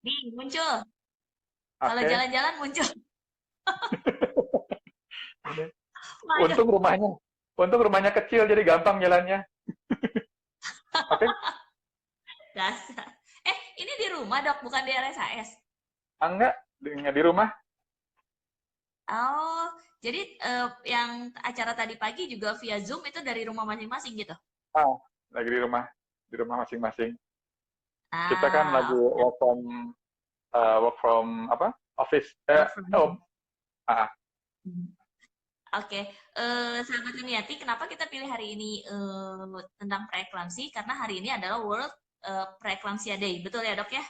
Nih, muncul. Kalau Oke. jalan-jalan muncul. Ini. Waduh, Untung rumahnya kecil jadi gampang jalannya. Oke. dasar. Ini di rumah, Dok, bukan di RSAS. Enggak, di rumah. Oh, jadi yang acara tadi pagi juga via Zoom itu dari rumah masing-masing gitu? Ah, lagi di rumah masing-masing. Kita kan lagi Oke, oke. work from apa? Office. Work from Oh, home. ah, Hmm. Oke, sahabat Yuniati, kenapa kita pilih hari ini tentang preeklamsi? Karena hari ini adalah World Preeclampsia Day, betul ya, Dok ya?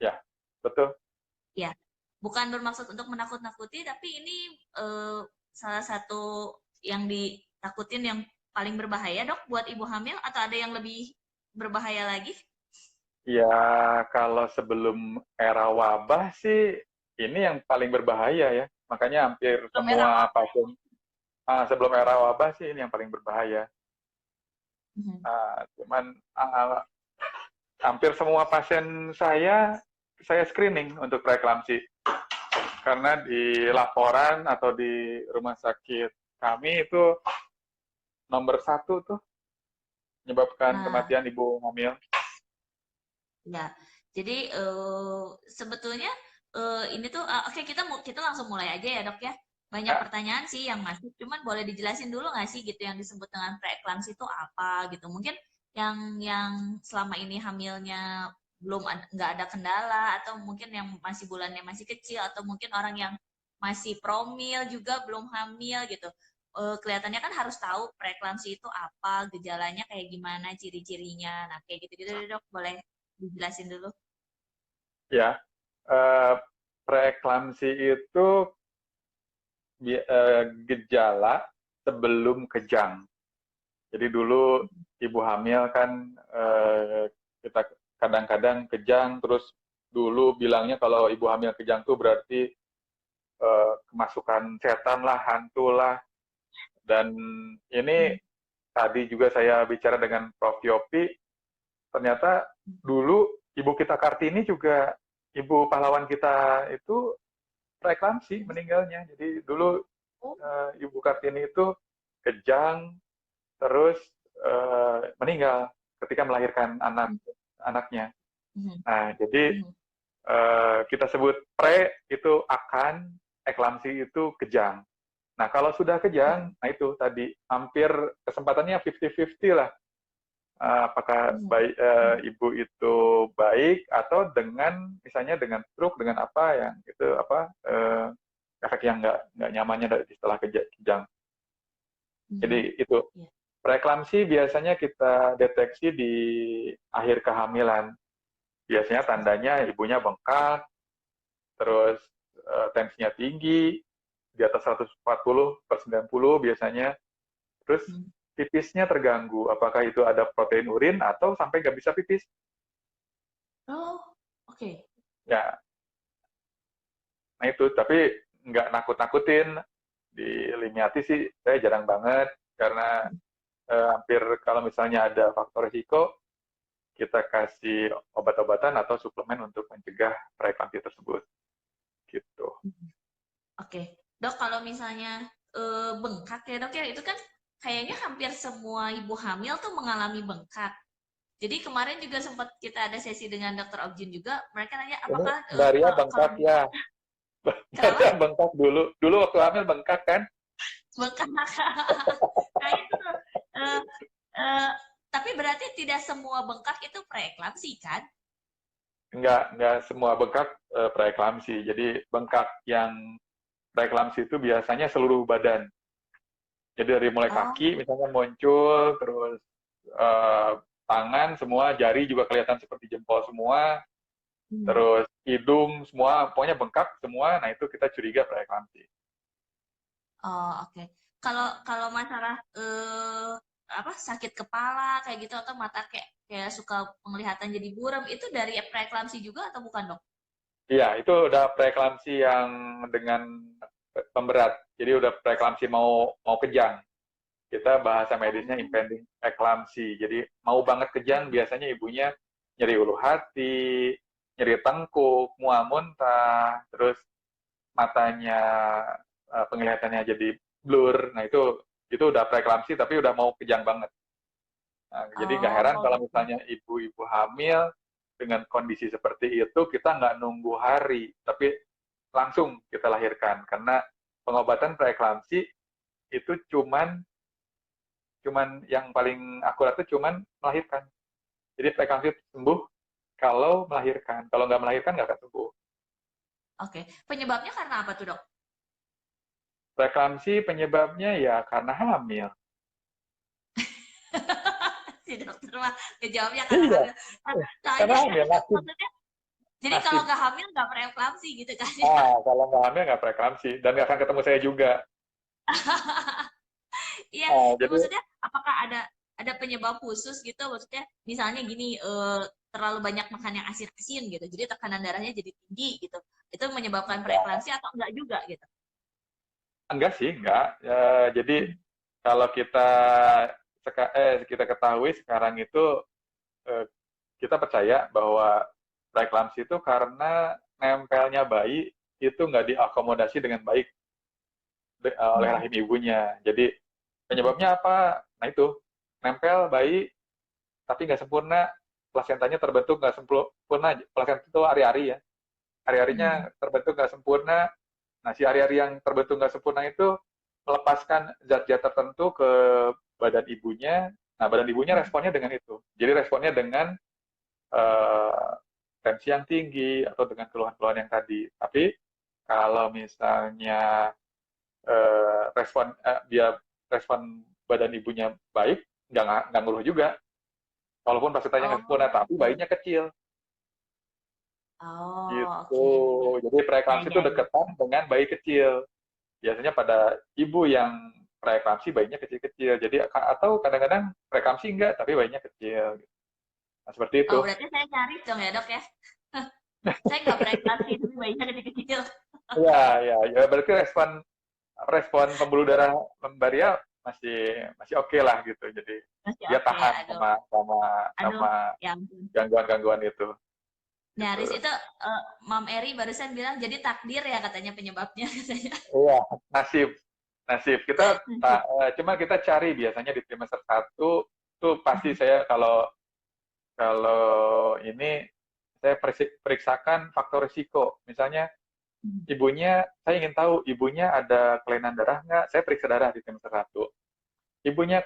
ya, betul. Ya, bukan bermaksud untuk menakut-nakuti, tapi ini salah satu yang ditakutin yang paling berbahaya, Dok, buat ibu hamil atau ada yang lebih berbahaya lagi? Ya, kalau sebelum era wabah sih ini yang paling berbahaya ya. Makanya hampir Kamera semua apa? pasien sebelum era wabah sih ini yang paling berbahaya. Mhm. Cuman hampir semua pasien saya screening untuk preeklamsi karena di laporan atau di rumah sakit kami itu nomor satu tuh menyebabkan Nah, kematian ibu hamil. ya. Jadi sebetulnya ini tuh oke, kita langsung mulai aja ya, Dok ya. Banyak Ya, pertanyaan sih yang masuk, cuman boleh dijelasin dulu nggak sih gitu yang disebut dengan preeklamsi itu apa gitu. Mungkin yang selama ini hamilnya nggak ada kendala, atau mungkin yang masih bulannya masih kecil, atau mungkin orang yang masih promil juga belum hamil gitu. Kelihatannya kan harus tahu preeklamsi itu apa, gejalanya kayak gimana, ciri-cirinya. Nah, kayak gitu-gitu deh, Dok. Boleh dijelasin dulu. ya. Eh, Preeklamsi itu gejala sebelum kejang. Jadi dulu ibu hamil kan kita kadang-kadang kejang, terus dulu bilangnya kalau ibu hamil kejang tuh berarti kemasukan setan lah, hantu lah. Dan ini Hmm. tadi juga saya bicara dengan Prof. Yopi, ternyata dulu ibu kita Kartini juga, ibu pahlawan kita itu preeklamsi meninggalnya. Jadi dulu Oh, Ibu Kartini itu kejang, terus meninggal ketika melahirkan hmm, anaknya. hmm, Nah, jadi hmm. kita sebut pre itu akan, eklamsi itu kejang. Nah, kalau sudah kejang, Oh, nah itu tadi hampir kesempatannya 50-50 lah. Apakah hmm, baik, hmm. ibu itu baik atau dengan misalnya dengan stroke, dengan apa yang itu apa efek yang nggak nyamannya setelah kejang. Jadi Hmm. itu Ya. preeklamsi biasanya kita deteksi di akhir kehamilan. Biasanya tandanya ibunya bengkak, terus tensinya tinggi, di atas 140/90 biasanya, terus Hmm. pipisnya terganggu. Apakah itu ada protein urin atau sampai nggak bisa pipis? Oh, oke. Ya, nah itu. Tapi nggak nakut-nakutin. Di Limiati sih saya jarang banget, karena hampir kalau misalnya ada faktor risiko, kita kasih obat-obatan atau suplemen untuk mencegah preeklamsi tersebut gitu. Hmm. Oke. Dok, kalau misalnya bengkak ya, Dok ya, itu kan kayaknya hampir semua ibu hamil tuh mengalami bengkak. Jadi kemarin juga sempat kita ada sesi dengan Dokter Objin juga, mereka nanya Ini apakah Daria kalau bengkak bengkak, ya. kenapa? Daria bengkak dulu waktu hamil bengkak kan. Bengkak. Nah itu tuh. Eh, eh, tapi berarti tidak semua bengkak itu preeklamsi kan? Nggak semua bengkak preeklamsi. Jadi bengkak yang preeklamsi itu biasanya seluruh badan. Jadi dari mulai kaki Oh, misalnya muncul, terus eh, tangan semua, jari juga kelihatan seperti jempol semua, hmm. terus hidung semua, pokoknya bengkak semua. Nah itu kita curiga preeklamsi. Oh, oke. Kalau kalau masalah apa sakit kepala kayak gitu atau mata kayak kayak suka penglihatan jadi buram itu dari preeklamsi juga atau bukan, Dok? Iya, itu udah preeklamsi yang dengan pemberat. Jadi udah preeklamsi mau mau kejang. Kita bahasa medisnya Oh. impending eklamsi. Jadi mau banget kejang, biasanya ibunya nyeri ulu hati, nyeri tengkuk, mual muntah, terus matanya penglihatannya jadi blur. Nah, itu udah preeklamsi tapi udah mau kejang banget. Nah, jadi nggak heran Oh, kalau misalnya ibu-ibu hamil dengan kondisi seperti itu, kita nggak nunggu hari, tapi langsung kita lahirkan. Karena pengobatan preeklamsi itu cuman yang paling akurat itu cuman melahirkan. Jadi preeklamsi sembuh kalau melahirkan. Kalau nggak melahirkan nggak akan sembuh. oke. Penyebabnya karena apa tuh, Dok? Preeklamsi penyebabnya ya karena hamil. Si dokter mah ngejawabnya karena Iya, hamil. Nah, karena soalnya hamil nasib. maksudnya, jadi kalau Nasib. nggak hamil nggak preeklamsi gitu kan ya? Kalau nggak hamil nggak preeklamsi dan nggak akan ketemu saya juga. Iya, ya Jadi maksudnya apakah ada penyebab khusus gitu? Maksudnya misalnya gini, terlalu banyak makan yang asin-asin gitu, jadi tekanan darahnya jadi tinggi gitu. Itu menyebabkan enggak, preeklamsi atau enggak juga gitu? enggak sih, enggak. Jadi kalau kita ketahui sekarang itu eh, kita percaya bahwa preeklamsi itu karena nempelnya bayi itu nggak diakomodasi dengan baik oleh Hmm. rahim ibunya. Jadi penyebabnya apa? Nah itu, nempel bayi tapi nggak sempurna, plasentanya terbentuk nggak sempurna, plasenta itu ari-ari ya, Hmm. ari-arinya terbentuk nggak sempurna. Nah, si ari-ari yang terbentuk nggak sempurna itu melepaskan zat-zat tertentu ke badan ibunya. Nah, badan ibunya Hmm. responnya dengan itu. Jadi responnya dengan eh, tensi yang tinggi atau dengan keluhan-keluhan yang tadi. Tapi kalau misalnya dia respon badan ibunya baik, nggak ngeluh juga. Walaupun plasentanya nggak sempurna, Oh, tapi bayinya kecil. oh, Gitu. oke. Jadi Ya, preeklamsi itu ya, ya. deketan dengan bayi kecil. Biasanya pada ibu yang preeklamsi bayinya kecil-kecil. Jadi atau kadang-kadang preeklamsi enggak, tapi bayinya kecil. Nah, seperti Oh, itu. berarti saya cari dong ya, Dok ya. Saya nggak preeklamsi, tapi bayinya kecil-kecil. Iya, iya, ya berarti respon respon pembuluh darah Lembaria masih masih oke lah gitu. Jadi Masih dia oke, tahan aduh. sama sama Aduh, sama ya ampun. gangguan-gangguan itu. Gitu. Nyaris itu Mam Eri barusan bilang jadi takdir ya katanya penyebabnya katanya. Iya, nasib. Nasib. Cuma kita cari biasanya di trimester satu tuh pasti saya kalau kalau ini saya periksakan faktor risiko. Misalnya ibunya, saya ingin tahu ibunya ada kelainan darah nggak? Saya periksa darah di trimester satu. Ibunya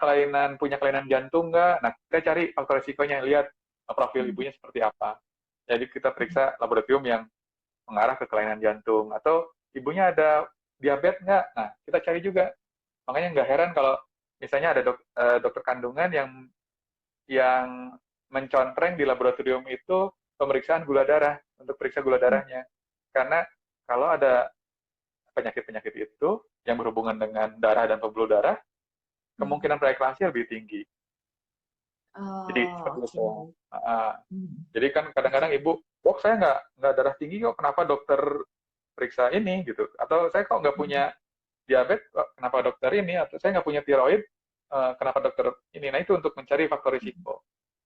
punya kelainan jantung nggak? Nah, kita cari faktor risikonya, lihat profil ibunya seperti apa. Jadi kita periksa laboratorium yang mengarah ke kelainan jantung. Atau ibunya ada diabetes nggak? Nah, kita cari juga. Makanya nggak heran kalau misalnya ada dokter kandungan yang mencontreng di laboratorium itu pemeriksaan gula darah, untuk periksa gula darahnya. Karena kalau ada penyakit-penyakit itu yang berhubungan dengan darah dan pembuluh darah, kemungkinan preeklamsi lebih tinggi. Jadi Oh, seperti oke. itu. Jadi kan Oke. kadang-kadang ibu, dok saya nggak darah tinggi kok, kenapa dokter periksa ini gitu? Atau saya kok nggak punya diabetes, kok kenapa dokter ini? Atau saya nggak punya tiroid, kenapa dokter ini? Nah itu untuk mencari faktor risiko.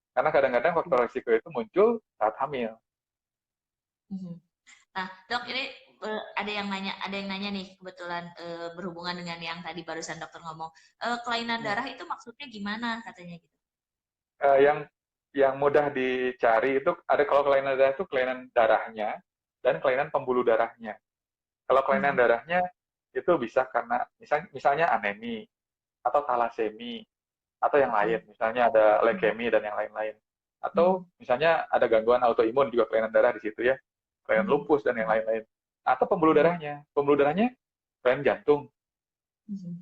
Karena kadang-kadang faktor risiko itu muncul saat hamil. Nah, Dok, ini ada yang nanya nih kebetulan berhubungan dengan yang tadi barusan dokter ngomong. Kelainan darah itu maksudnya gimana katanya gitu? Yang mudah dicari itu ada, kalau kelainan darah itu kelainan darahnya dan kelainan pembuluh darahnya. Kalau kelainan darahnya itu bisa karena misalnya anemi atau talasemi atau yang lain, misalnya ada leukemia dan yang lain-lain. Atau misalnya ada gangguan autoimun juga kelainan darah di situ ya, kelainan lupus dan yang lain-lain. Atau pembuluh darahnya kelainan jantung.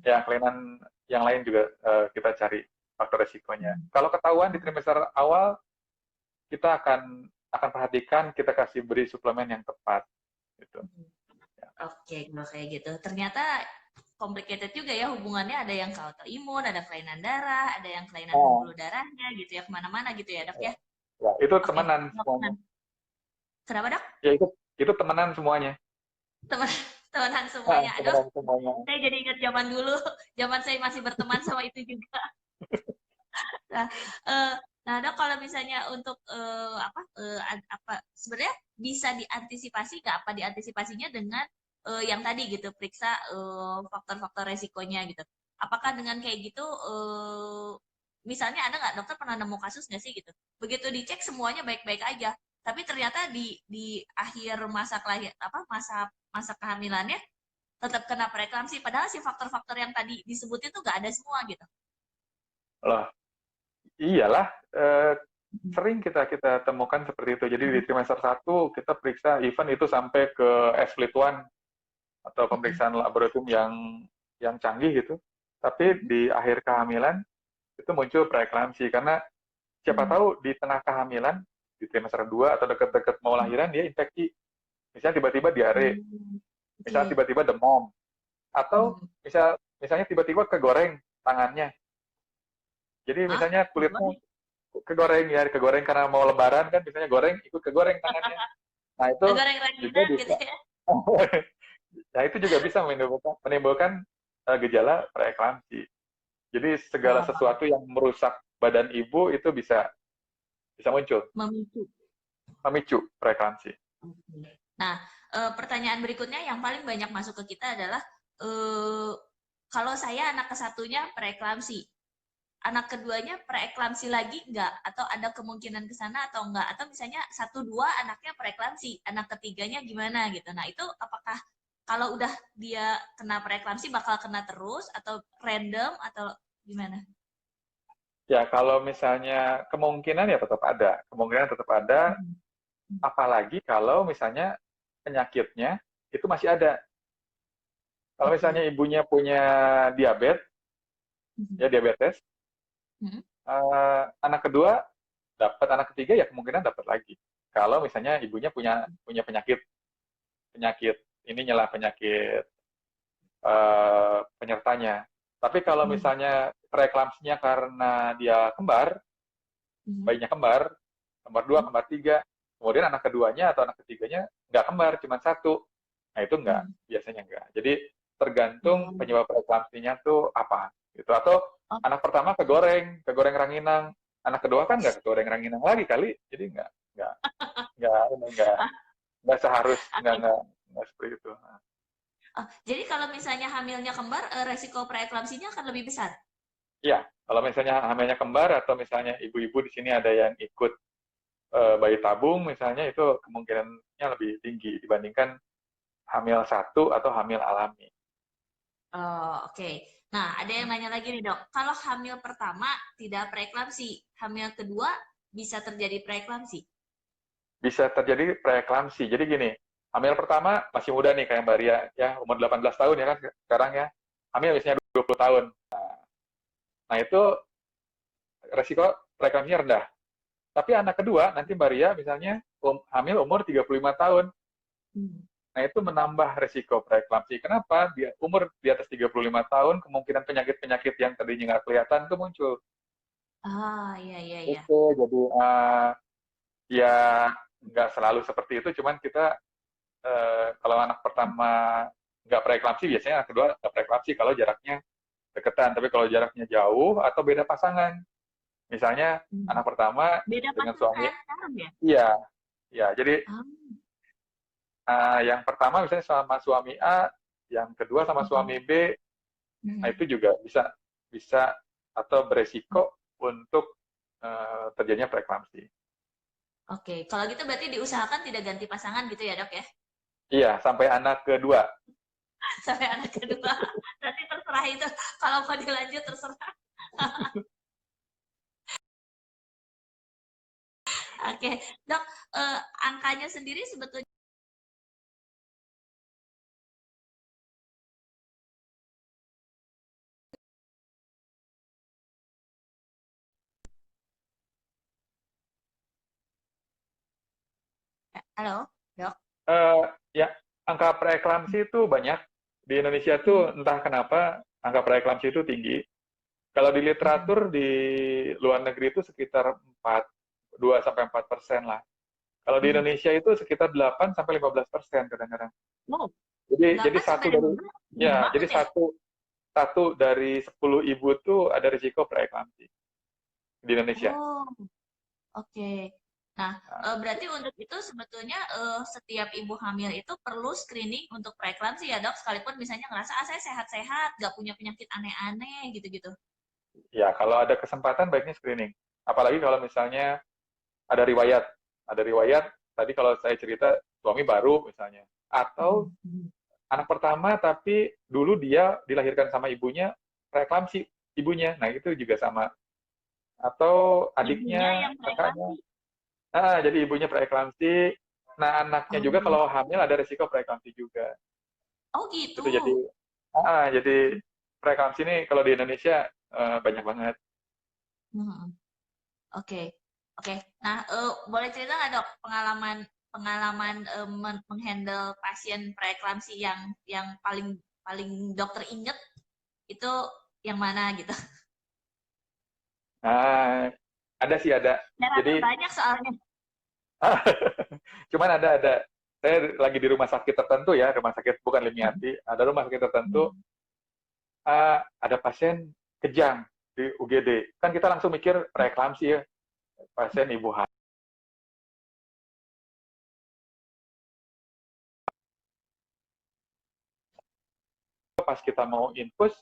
Ya, kelainan yang lain juga kita cari faktor resikonya. Kalau ketahuan di trimester awal, kita akan perhatikan, kita kasih beri suplemen yang tepat. Gitu. Oke, kalau kayak gitu. Ternyata complicated juga ya hubungannya. Ada yang ke autoimun, ada kelainan darah, ada yang kelainan Oh, pembuluh darahnya gitu ya, kemana-mana gitu ya, Dok ya. ya. Ya, itu Oke, temenan Dok. semuanya. Kenapa, Dok? Ya, itu temenan semuanya. Teman temenan semuanya. Aduh, Temenan semuanya. saya jadi ingat zaman dulu. Zaman saya masih berteman sama itu juga. Nah, eh, nah, Dok, kalau misalnya untuk apa sebenarnya bisa diantisipasi nggak? Apa diantisipasinya dengan yang tadi gitu, periksa faktor-faktor resikonya gitu. Apakah dengan kayak gitu, misalnya ada nggak dokter pernah nemu kasus nggak sih gitu? Begitu dicek semuanya baik-baik aja, tapi ternyata di akhir masa kelahir apa masa masa kehamilannya tetap kena preeklamsi, padahal si faktor-faktor yang tadi disebut itu nggak ada semua gitu. Loh, iyalah, sering kita temukan seperti itu. Jadi di trimester 1 kita periksa event itu sampai ke S-FLIT-1 atau pemeriksaan laboratorium yang canggih gitu. Tapi di akhir kehamilan itu muncul preeklamsi karena siapa tahu di tengah kehamilan di trimester 2 atau dekat-dekat mau lahiran dia infeksi. Misalnya tiba-tiba diare, misalnya Oke. tiba-tiba demam, atau misalnya tiba-tiba kegoreng tangannya. Jadi Hah? misalnya kulitnya kegoreng karena mau lebaran kan misalnya goreng ikut kegoreng tangannya. Nah itu Goreng juga ranginang gitu bisa. ya. Nah itu juga bisa menimbulkan gejala preeklamsi. Jadi segala Oh, sesuatu yang merusak badan ibu itu bisa bisa muncul, memicu. memicu preeklamsi. Oke. Nah, pertanyaan berikutnya yang paling banyak masuk ke kita adalah eh, kalau saya anak kesatunya preeklamsi, anak keduanya preeklamsi lagi enggak? Atau ada kemungkinan ke sana atau enggak? Atau misalnya satu dua anaknya preeklamsi, anak ketiganya gimana gitu. Nah, itu apakah kalau udah dia kena preeklamsi bakal kena terus atau random atau gimana? Ya kalau misalnya kemungkinan ya tetap ada, kemungkinan tetap ada, apalagi kalau misalnya penyakitnya itu masih ada. Kalau misalnya Oke. ibunya punya diabetes, ya diabetes, anak kedua dapat, anak ketiga ya kemungkinan dapat lagi. Kalau misalnya ibunya punya punya penyakit penyakit ininya lah penyakit penyertanya. Tapi kalau misalnya preeklamsinya karena dia kembar, bayinya kembar, kembar dua, kembar tiga, kemudian anak keduanya atau anak ketiganya nggak kembar, cuma satu. Nah itu nggak, biasanya nggak. Jadi tergantung Oh, penyebab preeklamsinya tuh apa. Gitu. Atau oh, anak pertama kegoreng ranginang. Anak kedua kan nggak kegoreng ranginang lagi kali, jadi nggak nggak seharus oke. nggak seperti itu. Nah, Oh, jadi kalau misalnya hamilnya kembar, resiko preeklamsinya akan lebih besar. iya, kalau misalnya hamilnya kembar atau misalnya ibu-ibu di sini ada yang ikut bayi tabung misalnya itu kemungkinannya lebih tinggi dibandingkan hamil satu atau hamil alami. Oh, oke. Nah, ada yang nanya lagi nih, Dok. Kalau hamil pertama tidak preeklamsi, hamil kedua bisa terjadi preeklamsi. Bisa terjadi preeklamsi. Jadi gini, hamil pertama masih muda nih kayak Mbak Ria ya, umur 18 tahun ya kan sekarang ya. Hamil biasanya 20 tahun. Nah, itu resiko preeklamsinya rendah. Tapi anak kedua nanti Mbak Ria misalnya hamil umur 35 tahun. Nah, itu menambah resiko preeklamsi. Kenapa? Dia umur di atas 35 tahun, kemungkinan penyakit-penyakit yang tadinya nggak kelihatan itu muncul. Ah, iya, iya, iya. Itu jadi ya nggak selalu seperti itu, cuman kita kalau anak pertama nggak preeklamsi, biasanya anak kedua nggak preeklamsi kalau jaraknya deketan. Tapi kalau jaraknya jauh atau beda pasangan, misalnya anak pertama Beda dengan suami, pasangan sekarang ya? iya, ya. Jadi Ah, yang pertama misalnya sama suami A, yang kedua sama mm, suami B, nah itu juga bisa bisa atau beresiko untuk terjadinya preeklamsi. Oke, kalau gitu berarti diusahakan tidak ganti pasangan gitu ya, Dok ya? Iya, sampai anak kedua. Sampai anak kedua. Berarti terserah itu. Kalau mau dilanjut terserah. Oke, Dok, angkanya sendiri sebetulnya halo, Dok. Eh, ya, angka preeklamsi itu banyak. Di Indonesia tuh entah kenapa angka preeklamsi itu tinggi. Kalau di literatur di luar negeri itu sekitar 2 sampai 4% lah. Kalau di Indonesia itu sekitar 8 sampai 15% kadang-kadang. Wow, Jadi 8 sampai satu dari 15 tinggi ya, jadi banget ya? satu satu dari 10 ibu tuh ada risiko preeklamsi di Indonesia. Oh, oke. Nah, berarti untuk itu sebetulnya setiap ibu hamil itu perlu screening untuk preeklamsi ya dok, sekalipun misalnya ngerasa saya sehat-sehat, nggak punya penyakit aneh-aneh gitu-gitu. Ya, kalau ada kesempatan baiknya screening. Apalagi kalau misalnya ada riwayat. Ada riwayat, tadi kalau saya cerita suami baru misalnya. Atau Mhm. anak pertama tapi dulu dia dilahirkan sama ibunya preeklamsi ibunya. Nah, itu juga sama. Atau Ibunya adiknya, yang kakaknya. preeklamsi. Jadi ibunya preeklamsi. Nah, anaknya juga Oh, kalau hamil ada resiko preeklamsi juga. oh gitu. Itu jadi preeklamsi ini kalau di Indonesia banyak banget. Mhm. Oke, oke. Nah, boleh cerita nggak dok pengalaman pengalaman menghandle pasien preeklamsi yang paling paling dokter inget itu yang mana gitu? Nah, ada sih ada. Saya rasa Jadi banyak soalnya. cuman ada. Saya lagi di rumah sakit tertentu ya, rumah sakit bukan Limiati, ada rumah sakit tertentu, ada pasien kejang di UGD. Kan kita langsung mikir preeklamsi ya, pasien ibu hamil. Pas kita mau infus,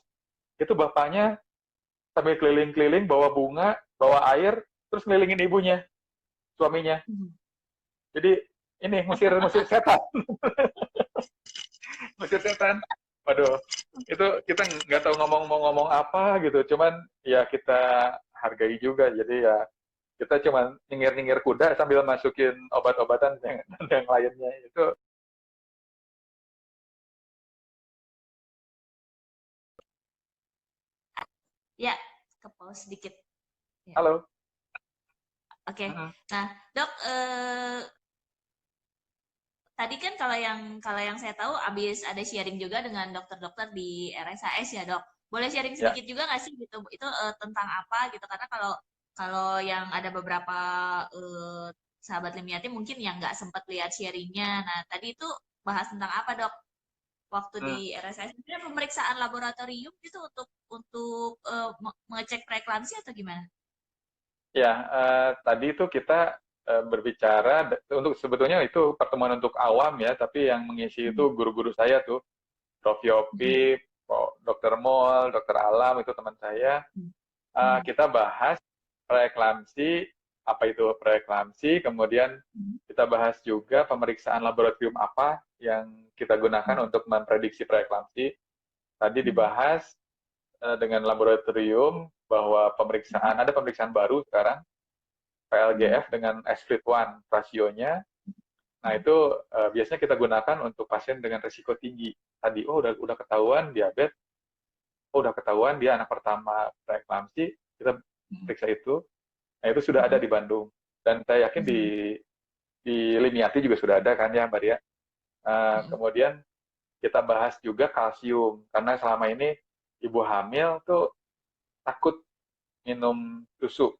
itu bapaknya sambil keliling-keliling bawa bunga, bawa air, terus ngelilingin ibunya, suaminya. Jadi ini musir musir setan, musir setan. Waduh, itu kita nggak tahu mau ngomong apa gitu. Cuman ya kita hargai juga. Jadi ya kita cuma nyengir-nyengir kuda sambil masukin obat-obatan yang lainnya. Itu Ya, ke pause sedikit. Ya. halo. Oke. Mm-mm. Nah, dok, tadi kan kalau yang saya tahu abis ada sharing juga dengan dokter-dokter di RSAS ya dok. Boleh sharing Ya, sedikit juga nggak sih gitu? Itu tentang apa gitu? Karena kalau kalau yang ada beberapa sahabat Limiati mungkin yang nggak sempat lihat sharingnya. Nah, tadi itu bahas tentang apa dok? Waktu di mm. RSAS itu pemeriksaan laboratorium gitu untuk mengecek preeklamsi atau gimana? Ya, tadi itu kita berbicara untuk sebetulnya itu pertemuan untuk awam ya, tapi yang mengisi itu Mhm, guru-guru saya tuh, Prof. mhm, Yopi, Dr. Mol, Dr. Alam itu teman saya. mhm, Kita bahas preeklamsi, apa itu preeklamsi, kemudian mhm, kita bahas juga pemeriksaan laboratorium apa yang kita gunakan mhm, untuk memprediksi preeklamsi. Tadi mhm, dibahas dengan laboratorium bahwa mhm, ada pemeriksaan baru sekarang, mhm, PLGF dengan S-FLIT1 rasionya. Nah, mhm, itu biasanya kita gunakan untuk pasien dengan risiko tinggi. Tadi, udah ketahuan diabetes, udah ketahuan dia anak pertama preeklamsi, kita mhm, periksa itu. Nah, itu sudah ada mhm, di Bandung. Dan saya yakin mhm, di Limiati juga sudah ada kan ya, Mbak Dia. mhm, Kemudian kita bahas juga kalsium, karena selama ini ibu hamil tuh takut minum susu.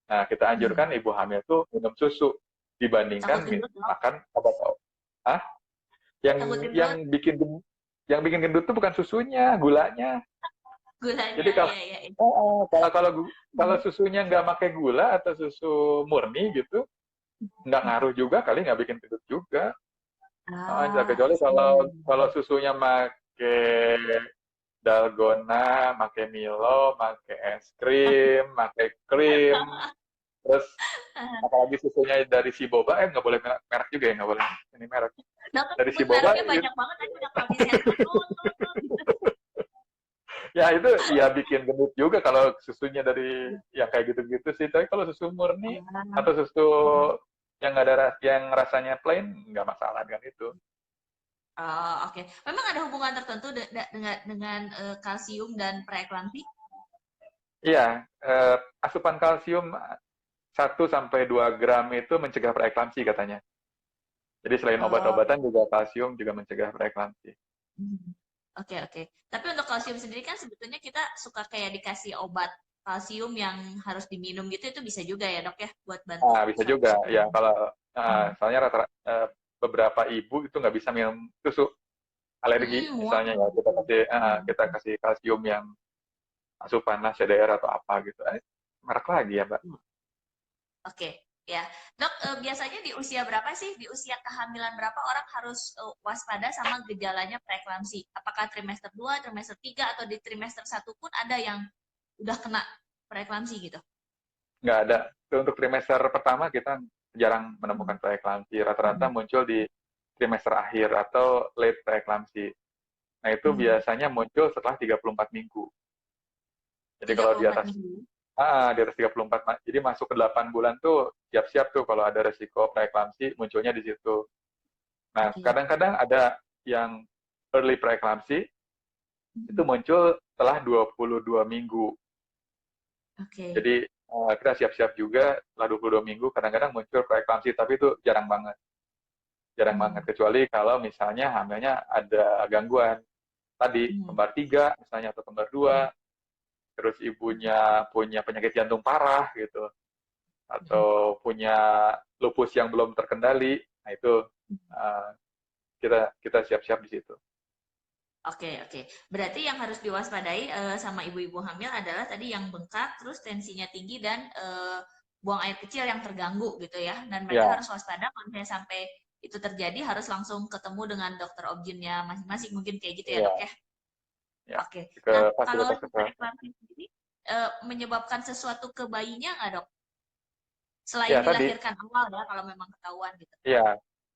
Nah, kita mhm. anjurkan ibu hamil tuh minum susu Takut dibandingkan gendut dok, makan obat. Ah, yang takut yang gendut, bikin yang bikin gendut tuh bukan susunya, gulanya. Jadi gulanya, kalau iya iya. Iya. kalau kalau kalau Mhm, susunya nggak pakai gula atau susu murni gitu, nggak mhm. ngaruh juga kali, nggak bikin gendut juga. Ah, I Kecuali kalau see. kalau susunya pakai dalgona, pakai Milo, pakai es krim, pakai krim, terus apalagi susunya dari si boba, nggak boleh merek juga ya, nggak boleh ini merek. Dok kan Dari si sebut boba mereknya banyak banget, tadi udah kehabisan. Gitu. ya itu ya bikin gendut juga kalau susunya dari yang kayak gitu-gitu sih. Tapi kalau susu murni Ah, atau susu yang nggak ada yang rasanya plain nggak masalah dengan itu. oh, oke. Memang ada hubungan tertentu dengan kalsium dan preeklamsi? Iya, asupan kalsium 1 sampai 2 gram itu mencegah preeklamsi katanya. Jadi selain Oh, obat-obatan juga kalsium juga mencegah preeklamsi. mhm. Oke, oke. Tapi untuk kalsium sendiri kan sebetulnya kita suka kayak dikasih obat kalsium yang harus diminum gitu, itu bisa juga ya dok ya, buat bantu Nah, bisa juga suatu. ya kalau Hmm. soalnya beberapa ibu itu nggak bisa minum susu, alergi Mm-mm, muak misalnya ya gitu. kita kasih kalsium yang asupan CDR atau apa gitu. Merek lagi ya, Mbak. Oke. Ya, dok, biasanya di usia berapa sih, di usia kehamilan berapa orang harus waspada sama gejalanya preeklamsi? Apakah trimester 2, trimester 3, atau di trimester 1 pun ada yang udah kena preeklamsi gitu? Nggak ada. Untuk trimester pertama kita jarang Hmm. menemukan preeklamsi. Rata-rata muncul di trimester akhir atau late preeklamsi. Nah, itu Hmm. biasanya muncul setelah 34 minggu. Jadi tiga kalau puluh di empat atas minggu. di atas 34, jadi masuk ke 8 bulan tuh siap-siap tuh kalau ada resiko preeklamsi munculnya di situ. Nah, Oke. kadang-kadang ada yang early preeklamsi itu Hmm. muncul setelah 22 minggu. Oke. Jadi kita siap-siap juga setelah 22 minggu kadang-kadang muncul preeklamsi, tapi itu jarang banget. Jarang banget, Hmm. kecuali kalau misalnya hamilnya ada gangguan. Tadi, Hmm. kembar 3 misalnya atau kembar 2, terus ibunya punya penyakit jantung parah gitu, Hmm. atau punya lupus yang belum terkendali, nah itu uh, kita kita siap-siap di situ. Oke, oke. Berarti yang harus diwaspadai sama ibu-ibu hamil adalah tadi yang bengkak, terus tensinya tinggi dan buang air kecil yang terganggu gitu ya. Dan mereka Ya, harus waspada kalau misalnya sampai itu terjadi harus langsung ketemu dengan dokter objinnya masing-masing. Mungkin kayak gitu ya dok ya, ya. ya, Oke. ke Nah kalau fasilitas kesehatan. preeklamsi sendiri menyebabkan sesuatu ke bayinya nggak dok? Selain Ya tadi, dilahirkan awal ya kalau memang ketahuan gitu. ya.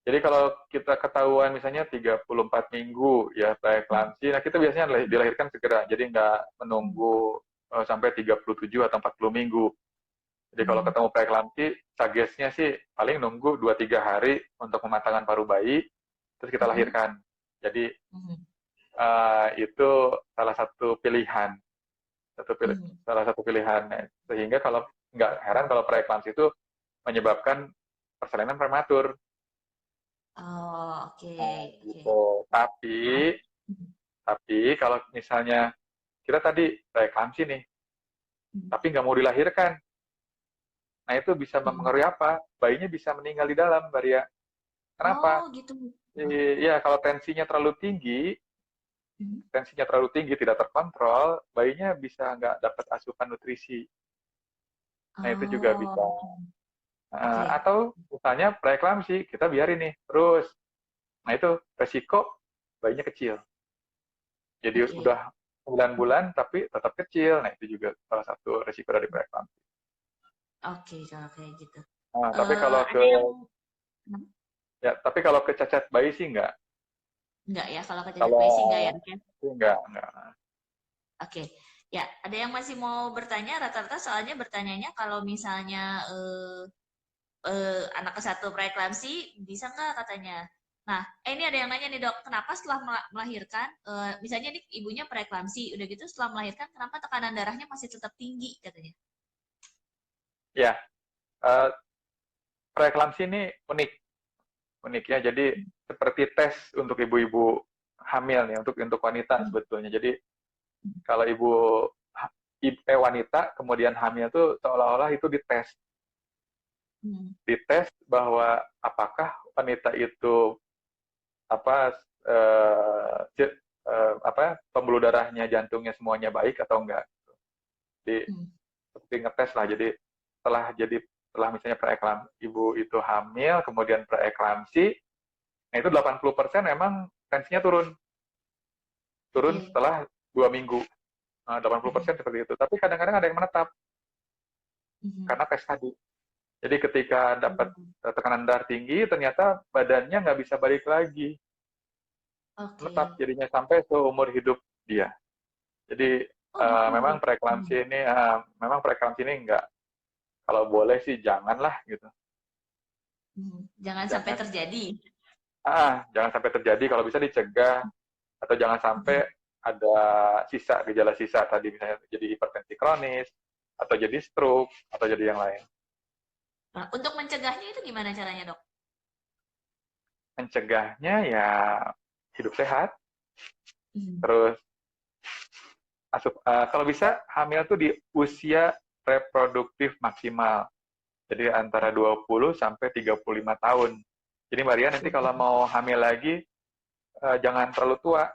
Jadi kalau kita ketahuan misalnya 34 minggu ya Hmm. preeklamsi, nah kita biasanya dilahirkan segera, jadi nggak Hmm. menunggu sampai 37 atau 40 minggu. Jadi kalau Hmm. ketemu preeklamsi, suggest-nya sih paling nunggu 2-3 hari untuk pematangan paru bayi, terus kita Hmm. lahirkan. Jadi Hmm. itu salah satu pilihan, Hmm. salah satu pilihan. Sehingga kalau nggak heran kalau preeklamsi itu menyebabkan persalinan prematur. Oh, oke, Nah, oke. gitu. Hmm. Tapi kalau misalnya kita tadi preeklamsi nih, Hmm. tapi nggak mau dilahirkan, nah itu bisa Hmm. mempengaruhi apa? Bayinya bisa meninggal di dalam, Mbak Ria. Oh, Kenapa? gitu. Iya, kalau tensinya terlalu tinggi, tidak terkontrol, bayinya bisa nggak dapat asupan nutrisi. Nah, itu juga bisa. Oh, oke. Atau misalnya preeklamsi, kita biarin nih, terus. Nah, itu resiko bayinya kecil. Jadi Oke. udah 9 bulan, tapi tetap kecil. Nah, itu juga salah satu resiko dari preeklamsi. Oke, kalau kayak gitu. Nah, tapi kalau Ada yang tapi kalau ke cacat bayi sih nggak. enggak ya kalau kecacat Kalau bayi sih enggak ya, Dok, ya? sih nggak. Oke. Ya, ada yang masih mau bertanya rata-rata soalnya bertanyanya kalau misalnya anak ke satu preeklamsi bisa nggak katanya. Nah, ini ada yang nanya nih dok, kenapa setelah melahirkan, misalnya nih ibunya preeklamsi, udah gitu setelah melahirkan, kenapa tekanan darahnya masih tetap tinggi katanya? Ya, eh, preeklamsi ini unik. Uniknya jadi seperti tes untuk ibu-ibu hamil nih, untuk wanita Hmm. sebetulnya. Jadi kalau ibu wanita kemudian hamil tuh seolah-olah itu Hmm. dites bahwa apakah wanita itu apa eh, pembuluh darahnya, jantungnya semuanya baik atau enggak. Jadi Hmm. seperti ngetes lah. Jadi setelah misalnya ibu itu hamil kemudian preeklamsi, nah itu 80% memang tensinya turun turun Oke. setelah 2 minggu. Nah, Hmm. 80% seperti itu. Tapi kadang-kadang ada yang menetap Hmm. karena tes tadi. Jadi ketika dapat Hmm. tekanan darah tinggi, ternyata badannya nggak bisa balik lagi, menetap Oke. jadinya sampai seumur hidup dia. Jadi Oh gitu. Hmm. memang preeklamsi ini nggak, kalau boleh sih janganlah gitu, Hmm. Jangan sampai jangan terjadi. jangan sampai terjadi, kalau bisa dicegah, atau jangan sampai Hmm. ada gejala sisa tadi misalnya jadi hipertensi kronis, atau jadi stroke, atau jadi yang lain. Nah, untuk mencegahnya itu gimana caranya dok? Mencegahnya ya hidup sehat, Hmm. terus kalau bisa hamil tuh di usia reproduktif maksimal. Jadi antara 20 sampai 35 tahun. Jadi Maria nanti kalau Oke. mau hamil lagi jangan terlalu tua.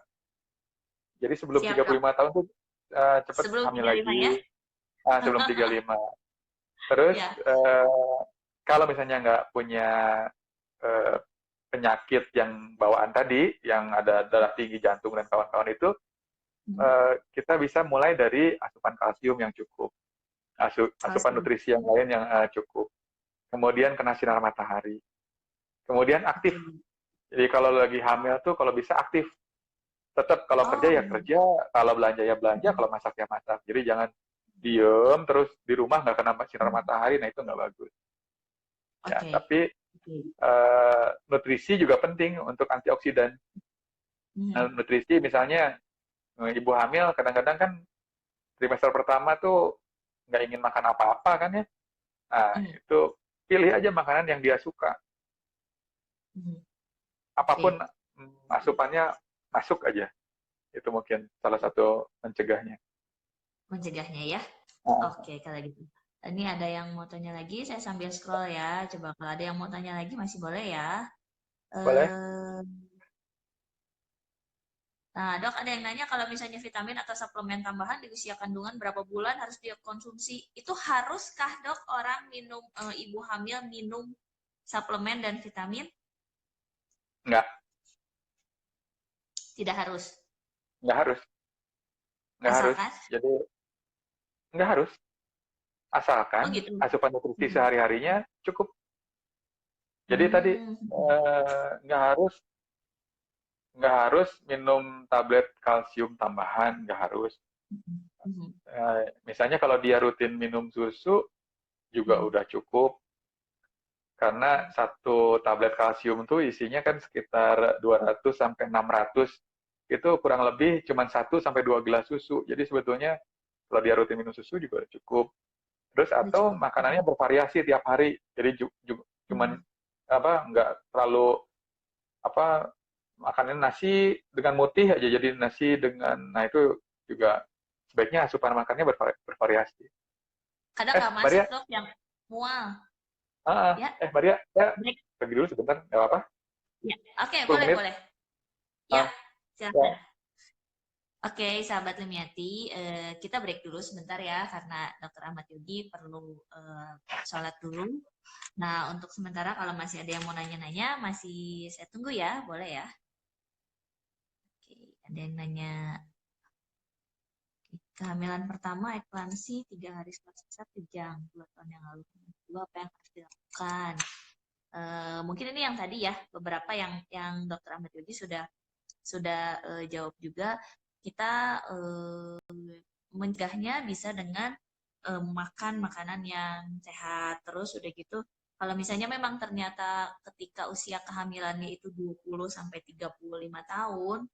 Jadi sebelum Siap dok. 35 tahun tuh cepet Sebelum hamil 35 ya? lagi. Sebelum 35. Terus Ya. kalau misalnya nggak punya eh, penyakit yang bawaan tadi, yang ada darah tinggi, jantung, dan kawan-kawan itu, kita bisa mulai dari asupan kalsium yang cukup, asupan Kalsium. nutrisi yang lain yang cukup. Kemudian kena sinar matahari. Kemudian aktif. Oke. Jadi kalau lagi hamil tuh kalau bisa aktif. Tetap kalau kerja ya Oh. kerja, kalau belanja ya belanja, kalau masak ya masak. Jadi jangan diem terus di rumah nggak kena sinar matahari, nah itu nggak bagus. Ya, Oke. tapi Oke. nutrisi juga penting untuk antioksidan. Hmm. Nutrisi misalnya ibu hamil kadang-kadang kan trimester pertama tuh nggak ingin makan apa-apa kan ya. Nah, Hmm. itu pilih aja makanan yang dia suka. Hmm. Apapun Oke. asupannya masuk aja. Itu mungkin salah satu mencegahnya. Mencegahnya ya. Nah, Oke, kalau gitu. Ini ada yang mau tanya lagi, saya sambil scroll ya. Coba kalau ada yang mau tanya lagi masih boleh ya. boleh? Eh, nah, dok ada yang nanya kalau misalnya vitamin atau suplemen tambahan di usia kandungan berapa bulan harus dia konsumsi? Itu haruskah dok orang minum, ibu hamil minum suplemen dan vitamin? Nggak, Tidak harus. nggak harus. Nggak harus. Asalkan? Jadi, nggak harus. Oh Asalkan gitu. asupan nutrisi Hmm. sehari-harinya cukup. Jadi tadi, Hmm. nggak harus minum tablet kalsium tambahan, nggak harus. Hmm. Misalnya kalau dia rutin minum susu, juga Hmm. udah cukup. Karena satu tablet kalsium itu isinya kan sekitar 200 sampai 600. Itu kurang lebih cuma 1 sampai 2 gelas susu. Jadi sebetulnya kalau dia rutin minum susu juga udah cukup. Terus Udah atau cukup. makanannya bervariasi tiap hari. Jadi cuman Hmm. apa nggak terlalu apa makannya nasi dengan mutih aja, jadi nasi dengan, nah itu juga sebaiknya asupan makannya bervariasi. Kadang nggak masuk Maria, dok yang mual. Ya, Maria, ya break. pergi dulu sebentar, nggak apa-apa, Ya, oke, 10 boleh, menit. boleh. Ya, Ah, silakan. ya, Oke, sahabat Lemiati, kita break dulu sebentar ya, karena Dokter Ahmad Yogi perlu sholat dulu. Nah, untuk sementara kalau masih ada yang mau nanya-nanya, masih saya tunggu ya, boleh ya? Oke, ada yang nanya, kehamilan pertama, eklamsi, 3 hari setelah sesat, kejang, 2 tahun yang lalu. Kedua, apa yang harus dilakukan? Mungkin ini yang tadi ya, beberapa yang Dokter Ahmad Yogi sudah jawab juga. Kita mencegahnya bisa dengan makan makanan yang sehat. Terus udah gitu, kalau misalnya memang ternyata ketika usia kehamilannya itu 20 sampai 35 tahun,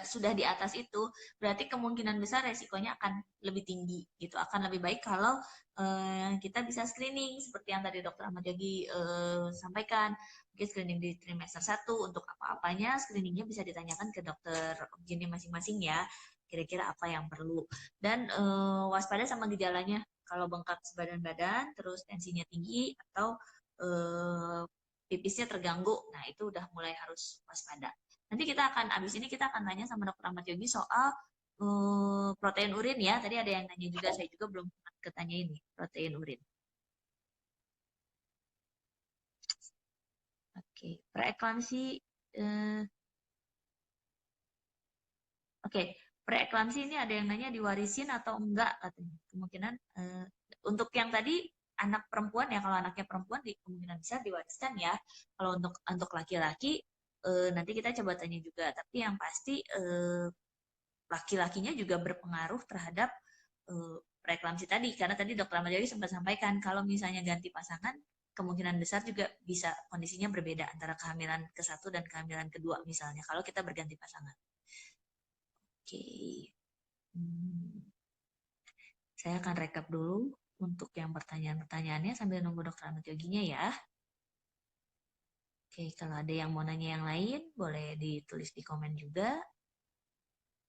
sudah di atas itu, berarti kemungkinan besar resikonya akan lebih tinggi gitu. Akan lebih baik kalau kita bisa screening seperti yang tadi Dokter Ahmad Yogi sampaikan. Mungkin screening di trimester 1 untuk apa-apanya, screeningnya bisa ditanyakan ke dokter gini masing-masing ya. Kira-kira apa yang perlu. Dan waspada sama gejalanya. Kalau bengkak sebadan badan, terus tensinya tinggi, atau pipisnya terganggu, nah itu udah mulai harus waspada. Nanti kita akan, abis ini kita akan tanya sama Dokter Ahmad Yogi soal protein urin ya. Tadi ada yang nanya juga, saya juga belum ketanya ini, protein urin. Oke, preeklamsi. Eh, Oke, preeklamsi ini ada yang nanya diwarisin atau enggak katanya. Kemungkinan untuk yang tadi anak perempuan ya, kalau anaknya perempuan kemungkinan besar diwariskan ya. Kalau untuk laki-laki nanti kita coba tanya juga. Tapi yang pasti laki-lakinya juga berpengaruh terhadap preeklamsi tadi. Karena tadi Dokter Ahmad Yogi sempat sampaikan kalau misalnya ganti pasangan, kemungkinan besar juga bisa kondisinya berbeda antara kehamilan ke-1 dan kehamilan kedua misalnya. Kalau kita berganti pasangan. Oke. Saya akan rekap dulu untuk yang pertanyaan-pertanyaannya sambil nunggu Dokter Ahmad Yoginya ya. Oke, kalau ada yang mau nanya yang lain, boleh ditulis di komen juga.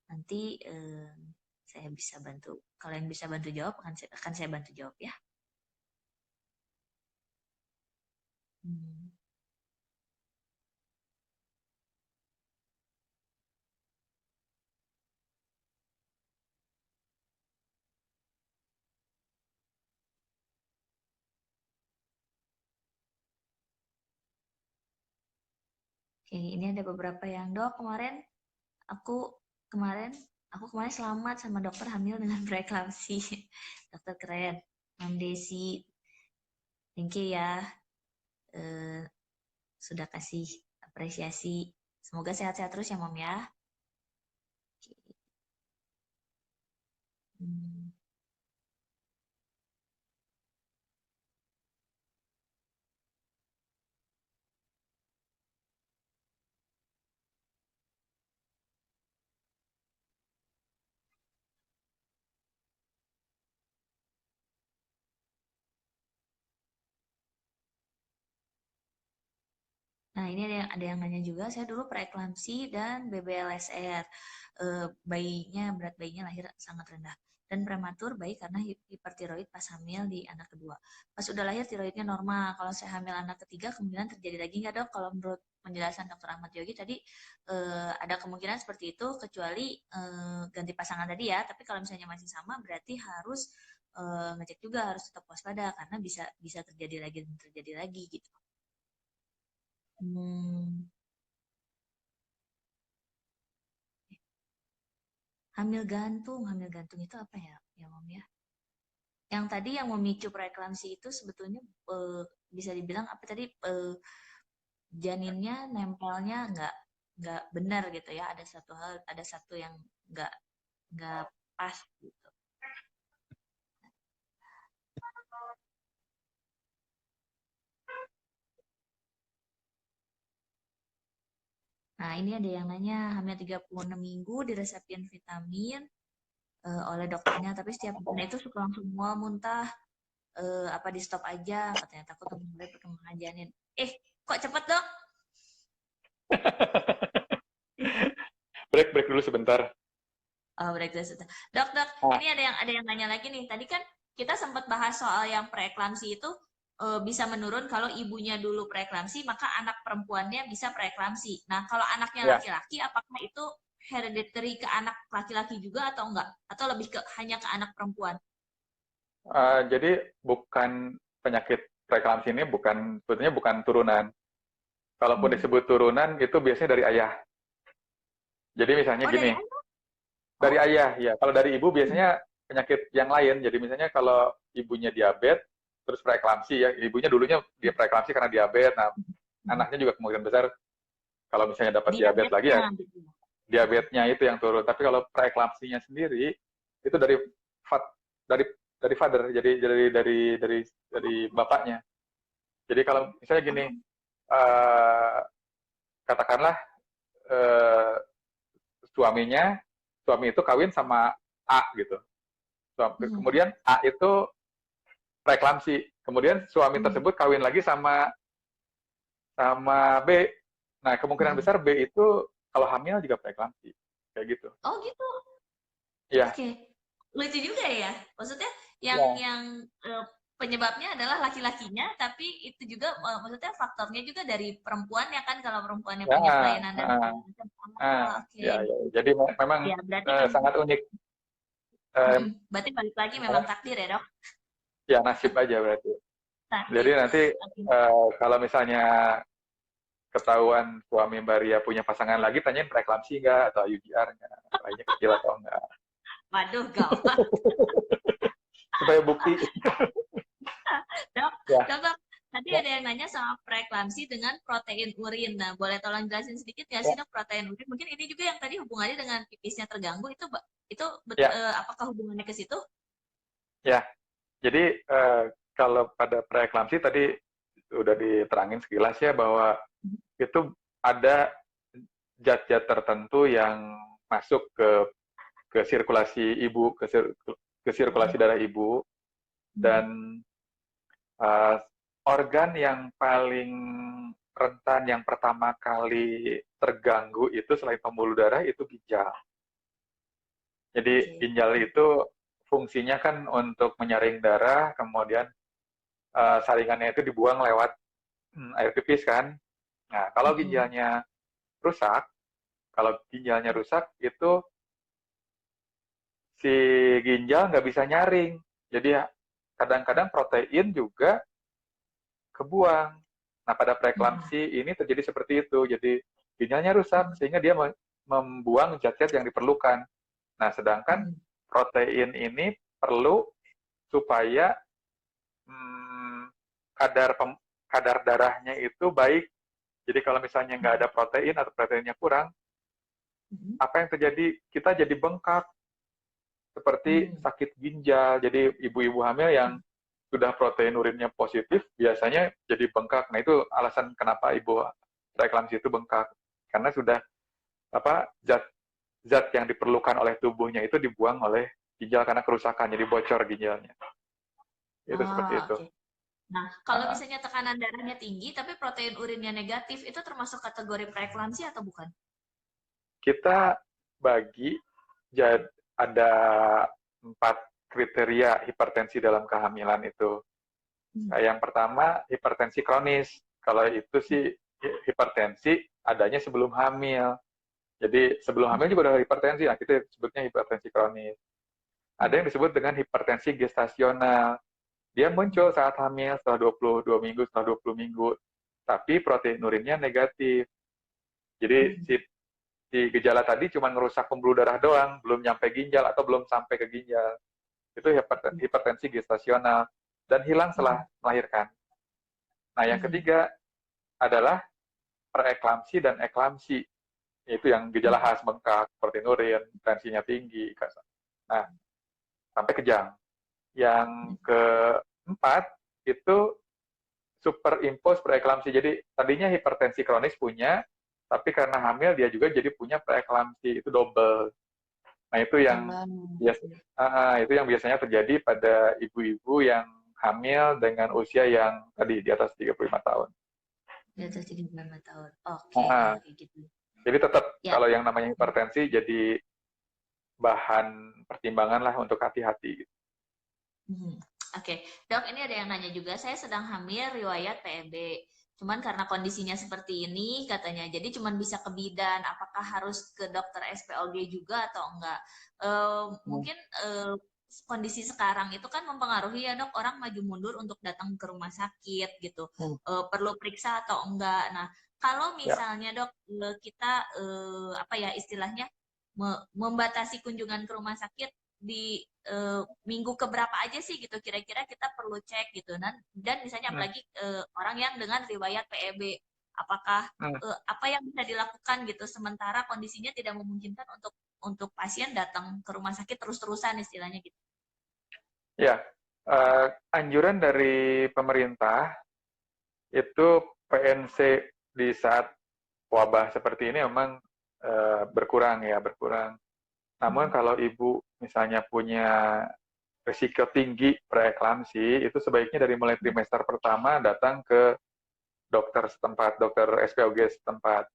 Nanti saya bisa bantu. Kalau yang bisa bantu jawab, akan saya bantu jawab ya. Hmm. Oke, ini ada beberapa yang dok aku kemarin aku kemarin selamat sama dokter hamil dengan preeklamsi. Dokter keren, Mam Desi, thank you ya, eh, sudah kasih apresiasi. Semoga sehat-sehat terus ya Mam ya. Hmm. Nah, ini ada yang nanya juga, saya dulu preeklamsi dan BBLSR. Bayinya, berat bayinya lahir sangat rendah. Dan prematur bayi karena hipertiroid pas hamil di anak kedua. Pas udah lahir tiroidnya normal. Kalau saya hamil anak ketiga, kemungkinan terjadi lagi nggak dok? Kalau menurut penjelasan dokter Ahmad Yogi tadi, ada kemungkinan seperti itu, kecuali ganti pasangan tadi ya. Tapi kalau misalnya masih sama, berarti harus ngecek juga, harus tetap waspada karena bisa bisa terjadi lagi dan terjadi lagi gitu. Hmm. Hamil gantung itu apa ya, ya Mom ya? Yang tadi yang memicu preeklamsi itu sebetulnya bisa dibilang apa tadi, janinnya nempelnya nggak benar gitu ya. Ada satu yang nggak nggak pas gitu. Nah, ini ada yang nanya hamil 36 minggu diresepin vitamin oleh dokternya, tapi setiap bulan itu suka langsung mual muntah. Apa di stop aja katanya, takut memulai perkembangan janin. Kok cepet dok? Break dulu sebentar. Oh, breakdown sudah. Dok, Ah, ini ada yang nanya lagi nih. Tadi kan kita sempat bahas soal yang preeklamsi itu bisa menurun kalau ibunya dulu preeklamsi, maka anak perempuannya bisa preeklamsi. Nah, kalau anaknya ya. laki-laki, apakah itu hereditary ke anak laki-laki juga atau enggak? Atau lebih ke hanya ke anak perempuan? Jadi bukan penyakit preeklamsi ini sebetulnya bukan turunan. Kalaupun Hmm. disebut turunan itu biasanya dari ayah. Jadi misalnya Oh, dari gini, ayah? dari Oh. ayah ya. Kalau dari ibu Hmm. biasanya penyakit yang lain. Jadi misalnya kalau ibunya diabetes terus preeklamsi ya, ibunya dulunya dia preeklamsi karena diabetes. Nah, Hmm. anaknya juga kemungkinan besar kalau misalnya dapat diabetes lagi Diabetesnya ya, gitu. diabetesnya itu yang turun. Tapi kalau preeklamsinya sendiri itu fat dari dari father, jadi dari bapaknya. Jadi kalau misalnya gini, Oh. uh, katakanlah uh, suami itu kawin sama A gitu. Hmm. Kemudian A itu preeklamsi. Kemudian suami Hmm. tersebut kawin lagi sama sama B. Nah, kemungkinan Hmm. besar B itu kalau hamil juga preeklamsi. Kayak gitu. Oh gitu. Iya. Oke, lucu juga ya. Maksudnya Iya. yang penyebabnya adalah laki-lakinya, tapi itu juga maksudnya faktornya juga dari perempuan ya kan, kalau perempuannya Ya, punya kelainan dan uh, segala macam. Oh, oke. ya, ya. Jadi memang Ya, berarti memang sangat unik. Uh, berarti balik lagi memang takdir ya, Dok. ya nasib aja berarti. Jadi Takdir. nanti Oke. kalau misalnya ketahuan suami Mbak Ria punya pasangan lagi, tanyain preeklamsi nggak atau UGR nggak, bayinya kecil atau enggak, Waduh, gawat. supaya bukti. Dok, Ya, Dok, tadi ya, ada yang nanya soal preeklamsi dengan protein urin. Nah, boleh tolong jelasin sedikit nggak sih ya, dok protein urin? Mungkin ini juga yang tadi hubungannya dengan pipisnya terganggu itu ya, apakah hubungannya ke situ? ya. Jadi kalau pada preeklamsi tadi udah diterangin sekilas ya bahwa itu ada zat-zat tertentu yang masuk ke sirkulasi ibu, ke sirkulasi darah ibu, Hmm. dan uh, organ yang paling rentan yang pertama kali terganggu itu selain pembuluh darah itu ginjal. Jadi Oke. ginjal itu fungsinya kan untuk menyaring darah, kemudian saringannya itu dibuang lewat air pipis kan. Nah, Mm-mm. rusak, kalau ginjalnya rusak itu si ginjal nggak bisa nyaring. Jadi kadang-kadang protein juga kebuang. Nah, pada Mm-mm. preeklamsi ini terjadi seperti itu. Jadi ginjalnya rusak sehingga dia membuang zat-zat yang diperlukan. Nah, sedangkan protein ini perlu supaya kadar kadar darahnya itu baik. Jadi kalau misalnya nggak ada protein atau proteinnya kurang, apa yang terjadi? Kita jadi bengkak, seperti sakit ginjal. Jadi ibu-ibu hamil yang sudah protein urinnya positif, biasanya jadi bengkak. Nah, itu alasan kenapa ibu preeklamsi itu bengkak. Karena sudah zat yang diperlukan oleh tubuhnya itu dibuang oleh ginjal karena kerusakan, jadi bocor ginjalnya. Itu seperti itu. Okay. Nah, kalau misalnya tekanan darahnya tinggi, tapi protein urinnya negatif, itu termasuk kategori preeklamsi atau bukan? Kita bagi, ada 4 kriteria hipertensi dalam kehamilan itu. Nah, yang pertama, hipertensi kronis. Kalau itu sih hipertensi adanya sebelum hamil. Jadi sebelum hamil juga ada hipertensi, nah kita sebutnya hipertensi kronis. Ada yang disebut dengan hipertensi gestasional. Dia muncul saat hamil setelah 22 minggu, setelah 20 minggu. Tapi protein urinnya negatif. Jadi si gejala tadi cuma ngerusak pembuluh darah doang, belum nyampe ginjal atau belum sampai ke ginjal. Itu hipertensi gestasional dan hilang setelah melahirkan. Nah, yang ketiga adalah preeklamsi dan eklamsi. Itu yang gejala khas bengkak, protein urin, tensinya tinggi. Nah, sampai kejang. Yang keempat itu superimpose preeklamsi. Jadi tadinya hipertensi kronis punya, tapi karena hamil dia juga jadi punya preeklamsi, itu double. Nah, itu yang biasanya terjadi pada ibu-ibu yang hamil dengan usia yang tadi di atas 35 tahun. Di atas 35 tahun. Oke, gitu. Jadi tetap kalau yang namanya hipertensi jadi bahan pertimbangan lah untuk hati-hati. Oke, Dok, ini ada yang nanya juga, saya sedang hamil riwayat PMB. Cuman karena kondisinya seperti ini katanya, jadi cuman bisa ke bidan. Apakah harus ke dokter SPOG juga atau enggak? Mungkin kondisi sekarang itu kan mempengaruhi ya, Dok, orang maju mundur untuk datang ke rumah sakit gitu. Perlu periksa atau enggak. Nah, kalau misalnya Dok kita istilahnya membatasi kunjungan ke rumah sakit di minggu keberapa aja sih gitu kira-kira kita perlu cek gitu, dan misalnya apalagi orang yang dengan riwayat PEB, apakah apa yang bisa dilakukan gitu sementara kondisinya tidak memungkinkan untuk pasien datang ke rumah sakit terus-terusan istilahnya gitu. Ya, anjuran dari pemerintah itu PNC di saat wabah seperti ini memang berkurang. Namun kalau ibu misalnya punya risiko tinggi preeklamsi, itu sebaiknya dari mulai trimester pertama datang ke dokter setempat, dokter SPOG setempat.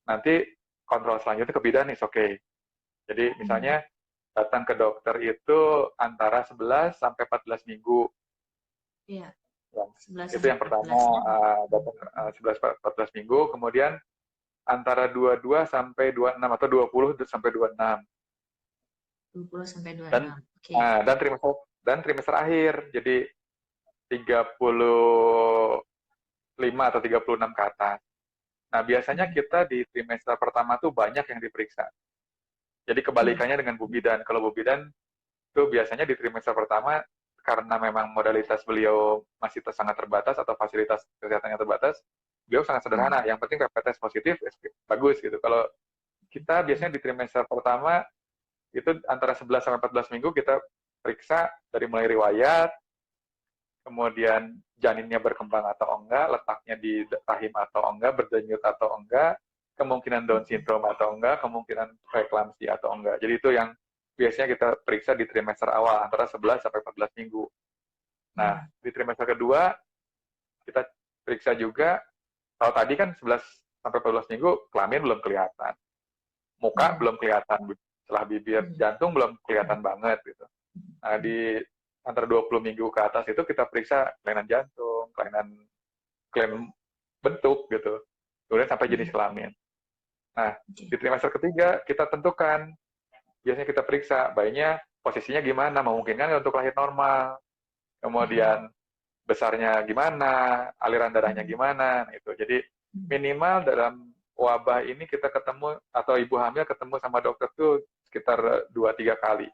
Nanti kontrol selanjutnya ke bidan, oke. Jadi misalnya datang ke dokter itu antara 11 sampai 14 minggu. Iya. Itu yang pertama, datang 11-14 minggu, kemudian antara 22 sampai 26 atau 20 sampai 26. 20 sampai 26. Dan trimester akhir, jadi 35 atau 36 ke atas. Nah, biasanya kita di trimester pertama tuh banyak yang diperiksa. Jadi kebalikannya dengan Bu Bidan. Kalau Bu Bidan tuh biasanya di trimester pertama karena memang modalitas beliau masih sangat terbatas atau fasilitas kesehatannya terbatas, beliau sangat sederhana. Yang penting rapid test positif, bagus gitu. Kalau kita biasanya di trimester pertama itu antara 11 sampai 14 minggu kita periksa dari mulai riwayat, kemudian janinnya berkembang atau enggak, letaknya di rahim atau enggak, berdenyut atau enggak, kemungkinan Down syndrome atau enggak, kemungkinan preeklamsi atau enggak. Jadi itu yang biasanya kita periksa di trimester awal antara 11 sampai 14 minggu. Nah, di trimester kedua kita periksa juga. Kalau tadi kan 11 sampai 14 minggu kelamin belum kelihatan. Muka belum kelihatan, setelah bibir, jantung belum kelihatan banget gitu. Nah, di antara 20 minggu ke atas itu kita periksa kelainan jantung, kelainan bentuk gitu. Kemudian sampai jenis kelamin. Nah, di trimester ketiga kita tentukan, biasanya kita periksa bayinya posisinya gimana, memungkinkan untuk lahir normal. Kemudian besarnya gimana, aliran darahnya gimana, nah itu. Jadi minimal dalam wabah ini kita ketemu atau ibu hamil ketemu sama dokter tuh sekitar 2-3 kali.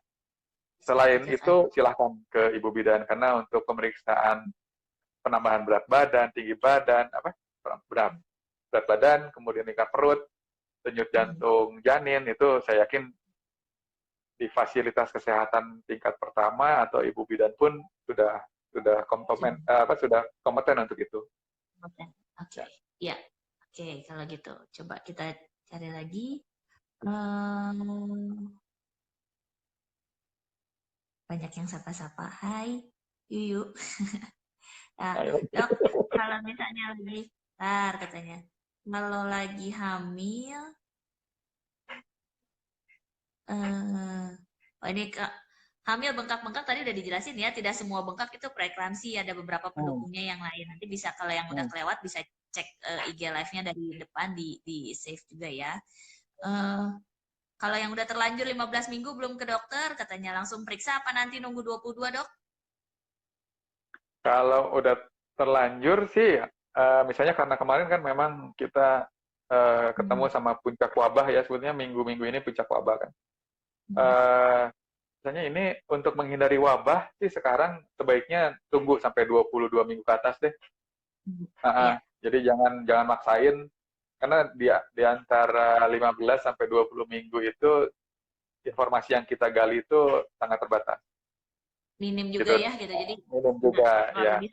Selain itu silahkan ke ibu bidan karena untuk pemeriksaan penambahan berat badan, tinggi badan, berat badan, kemudian tingkat perut, denyut jantung janin itu saya yakin di fasilitas kesehatan tingkat pertama atau ibu bidan pun sudah kompeten untuk itu. Oke, ya, oke kalau gitu coba kita cari lagi. Banyak yang sapa-sapa. Hai, Yuyu. Nah, dok, kalau misalnya lagi, katanya, kalau lagi hamil, ini hamil bengkak-bengkak tadi udah dijelasin ya, tidak semua bengkak itu preeklamsi, ada beberapa pendukungnya yang lain. Nanti bisa kalau yang udah kelewat bisa cek IG live-nya dari depan di save juga ya. Kalau yang udah terlanjur 15 minggu belum ke dokter, katanya langsung periksa apa nanti nunggu 22, Dok? Kalau udah terlanjur sih, misalnya karena kemarin kan memang kita ketemu sama puncak wabah ya, sebetulnya minggu-minggu ini puncak wabah kan. Misalnya ini untuk menghindari wabah sih sekarang sebaiknya tunggu sampai 22 minggu ke atas deh. Jadi jangan maksain, karena di antara 15 sampai 20 minggu itu informasi yang kita gali itu sangat terbatas. Minim juga gitu. Ya gitu. Jadi minim juga ya. Jadi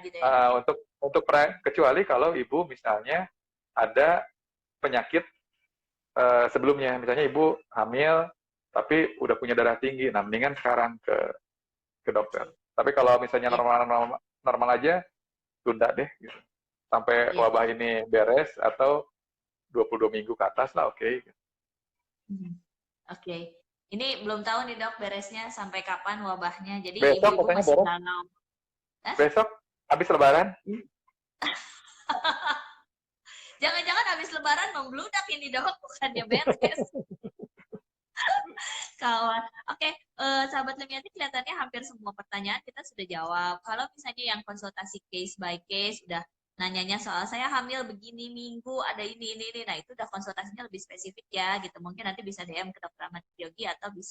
gitu ya. untuk kecuali kalau ibu misalnya ada penyakit sebelumnya, misalnya ibu hamil tapi udah punya darah tinggi, nah mendingan sekarang ke dokter. Tapi kalau misalnya normal aja, tunda deh gitu. Sampai wabah ini beres atau 22 minggu ke atas lah, oke. Oke. Ini belum tahu nih dok beresnya sampai kapan wabahnya. Jadi besok ibu-ibu masih galau. Besok habis lebaran? Jangan-jangan habis lebaran membludak ini dok, bukannya beres. Kawan. Oke, sahabat Lemiati kelihatannya hampir semua pertanyaan kita sudah jawab. Kalau misalnya yang konsultasi case by case udah nanyanya soal saya hamil begini minggu ada ini, nah itu udah konsultasinya lebih spesifik ya gitu. Mungkin nanti bisa DM ke Dr. Ahmad Yogi atau bisa